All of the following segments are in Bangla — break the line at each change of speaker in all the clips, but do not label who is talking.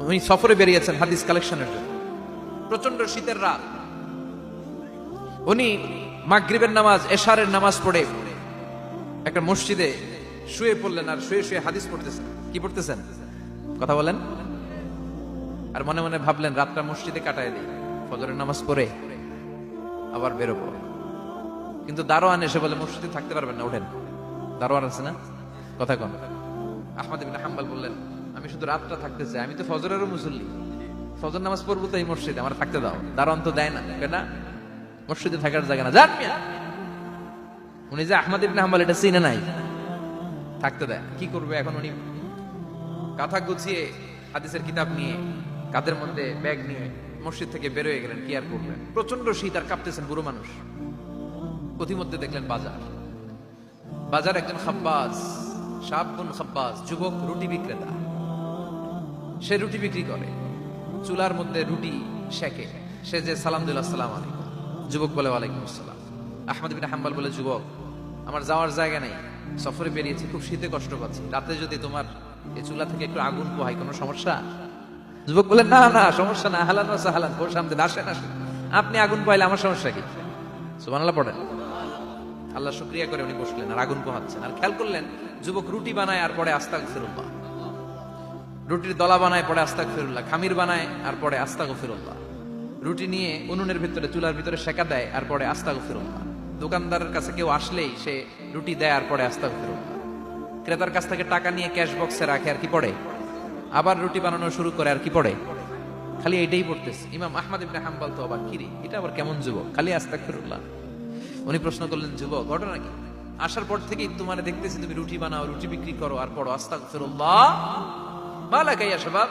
উনি সফরে বেরিয়েছেন হাদিস কালেকশনের জন্য। প্রচন্ড শীতের রাত, উনি মাগরিবের নামাজ এশারের নামাজ পড়ে একটা মসজিদে শুয়ে পড়লেন, আর শুয়ে শুয়ে হাদিস পড়তেছেন। কি পড়তেছেন? কথা বলেন। আর মনে মনে ভাবলেন রাতটা মসজিদে কাটায় দিই, ফজরের নামাজ পড়ে আবার বেরোবো। কিন্তু দারোয়ান এসে বলে মসজিদে থাকতে পারবেন না, ওঠেন। দারোয়ান আছে না, কথা কন। আহমদ ইবনে হাম্বল বললেন আমি শুধু রাতটা থাকতে চাই, আমি তো ফজরেরও মুসল্লি, ফজর নামাজ পড়বো তো এই মসজিদে, আমার থাকতে দাও। দারোয়ান তো দেয় না, কেনা মসজিদে থাকার জায়গা না, যান মিয়া। উনি যে আহমদ ইবনে হাম্বল এটা চিনে নাই, থাকতে দেয়। কি করবে এখন? উনি কাঁথা গুছিয়ে হাদিসের কিতাব নিয়ে কাঁধের মধ্যে ব্যাগ নিয়ে মসজিদ থেকে বেরোয় গেলেন। কি আর করবেন, প্রচন্ড শীত, আর কাঁপতেছেন বুড়ো মানুষ। পথিমধ্যে দেখলেন বাজার, বাজার একজন খাব্বাজ, শাবুন খাব্বাজ, যুবক রুটি বিক্রেতা। সে রুটি বিক্রি করে, চুলার মধ্যে রুটি সেকে। সে যে সালাম দিল আসসালামু আলাইকুম, যুবক বলে ওয়ালাইকুম আসসালাম। আহমদ ইবনে হাম্বল বলে যুবক আমার যাওয়ার জায়গা নেই, সফরে বেরিয়েছি, খুব শীতে কষ্ট পাচ্ছি, রাতে যদি তোমার এই চুলা থেকে একটু আগুন পোহাই কোনো সমস্যা? যুবক বলে না না সমস্যা না, আহলান ওয়া সাহলান, বসে আমাদের আসেন আসেন, আপনি আগুন পোহাইলে আমার সমস্যা কি? সুবহানাল্লাহ পড়েন। আল্লাহ শুকরিয়া করে উনি বসলেন আর আগুন পোহাচ্ছেন। আর খেয়াল করলেন যুবক রুটি বানায় আর পরে আস্তাগফিরুল্লাহ, রুটির দলা বানায় পরে আস্তাগফিরুল্লাহ, খামির বানায় আর পরে আস্তাগফিরুল্লাহ, রুটি নিয়ে উনুনের ভিতরে চুলার ভিতরে সেকা দেয় আর পরে আস্তাগফিরুল্লাহ। দোকানদারের কাছে কেউ আসলেই সে রুটি দেয় আর পরে আস্তাগফিরুল্লাহ। ক্রেতার কাছ থেকে টাকা নিয়ে ক্যাশ বক্সে রাখে আর কি পড়ে, আবার রুটি বানানো শুরু করে আর কি পড়ে, খালি এটাই পড়তেছে। ইমাম আহমদ ইবনে হাম্বল তো আবার কিরে, এটা আবার কেমন যুবক, খালি আস্তাগফিরুল্লাহ। উনি প্রশ্ন করলেন যুবক ঘটনা কি? আসার পর থেকেই তোমার দেখতেছি তুমি রুটি বানাও, রুটি বিক্রি করো আর পড়ো আস্তাগফিরুল্লাহ, মালাকা ইয়া শাবাব।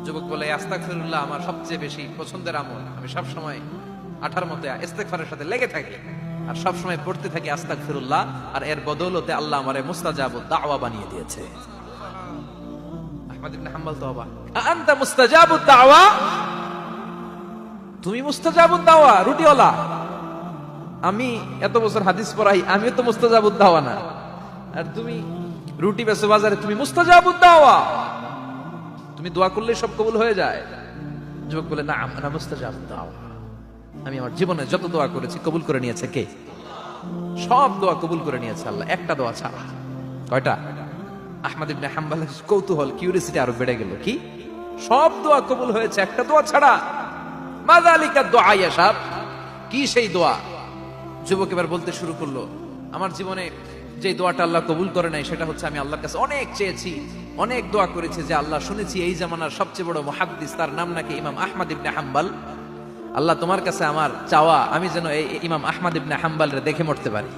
যুবক বলে আস্তাগফিরুল্লাহ আমার সবচেয়ে বেশি পছন্দের আমল, আমি সব সময় আঠার মতো ইস্তেগফারের সাথে লেগে থাকি আর সব সময় পড়তে থাকি আস্তাগফিরুল্লাহ, আর এর বদৌলতে আল্লাহ আমারে মুস্তাজাবুদ দাওয়া বানিয়ে দিয়েছে। আহমদ ইবনে হাম্বল তো অবাক, আনতা মুস্তাজাবুদ দাওয়া, তুমি মুস্তাজাবুদ দাওয়া রুটিওয়ালা? আমি এত বছর হাদিস পড়াই, আমিও তো মুস্তাজাবুদ দাওয়া না, আর তুমি রুটি বেচো বাজারে, তুমি মুস্তাজাবুদ দাওয়া, তুমি দোয়া করলে সব কবুল হয়ে যায়? যুবক বলে না আমরা মুস্তাজাবুদ দাওয়া, আমি আমার জীবনে যত দোয়া করেছি কবুল করে নিয়েছে কে? সব দোয়া কবুল করে নিয়েছে আল্লাহ, একটা দোয়া ছাড়া। কয়টা? আহমদ ইবনে হাম্বলের কৌতূহল, কিউরিয়াসিটি আরো বেড়ে গেল। কি? সব দোয়া কবুল হয়েছে একটা দোয়া ছাড়া। মাযালিকা দুআ ইয়া শাব, কি সেই দোয়া? যুবক এবার বলতে শুরু করলো আমার জীবনে যে দোয়াটা আল্লাহ কবুল করে নাই সেটা হচ্ছে আমি আল্লাহর কাছে অনেক চেয়েছি, অনেক দোয়া করেছি, যে আল্লাহ শুনেছি এই জামানার সবচেয়ে বড় মুহাদ্দিস, তার নাম নাকি ইমাম আহমদ ইবনে হাম্বল। আল্লাহ তোমার কাছে আমার চাওয়া আমি যেন এই ইমাম আহমদ ইবনে হাম্বলরে দেখে মরতে পারি,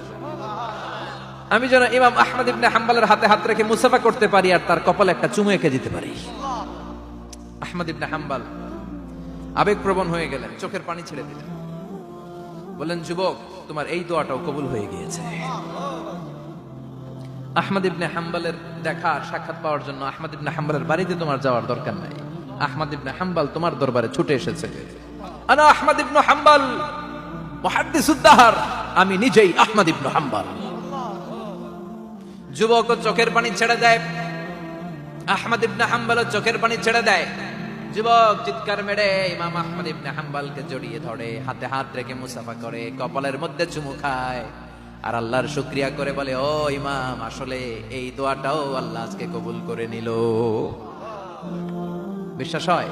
আমি যেন ইমাম আহমদ ইবনে হাম্বলের হাতে হাত রেখে মুসাফা করতে পারি আর তার কপালে একটা চুমু এঁকে দিতে পারি। আহমদ ইবনে হাম্বল আবেগপ্রবণ হয়ে গেলেন, চোখের পানি ছেড়ে দিলেন, বলেন যুবক তোমার এই দোয়াটাও কবুল হয়ে গিয়েছে। আহমদ ইবনে হাম্বলের দেখা সাক্ষাৎ পাওয়ার জন্য আহমদ ইবনে হাম্বলের বাড়িতে তোমার যাওয়ার দরকার নাই, আহমদ ইবনে হাম্বল তোমার দরবারে ছুটে এসেছে। আনা আহমদ ইবনে হাম্বল মুহাদ্দিসুদ দাহর, আমি নিজেই আহমদ ইবনে হাম্বল। যুবক চোখের পানি ছেড়ে দেয়, আহমদ ইবনে হাম্বল চোখের পানি ছেড়ে দেয়। যুবক চিৎকার মেরে ইমাম আহমদ ইবনে হাম্বলকে জড়িয়ে ধরে, হাতে হাত রেখে মুসাফা করে, কপালের মধ্যে চুমু খায় আর আল্লাহর শুকরিয়া করে বলে ও ইমাম আসলে এই দোয়াটাও আল্লাহ আজকে কবুল করে নিল। বিশ্বাস হয়?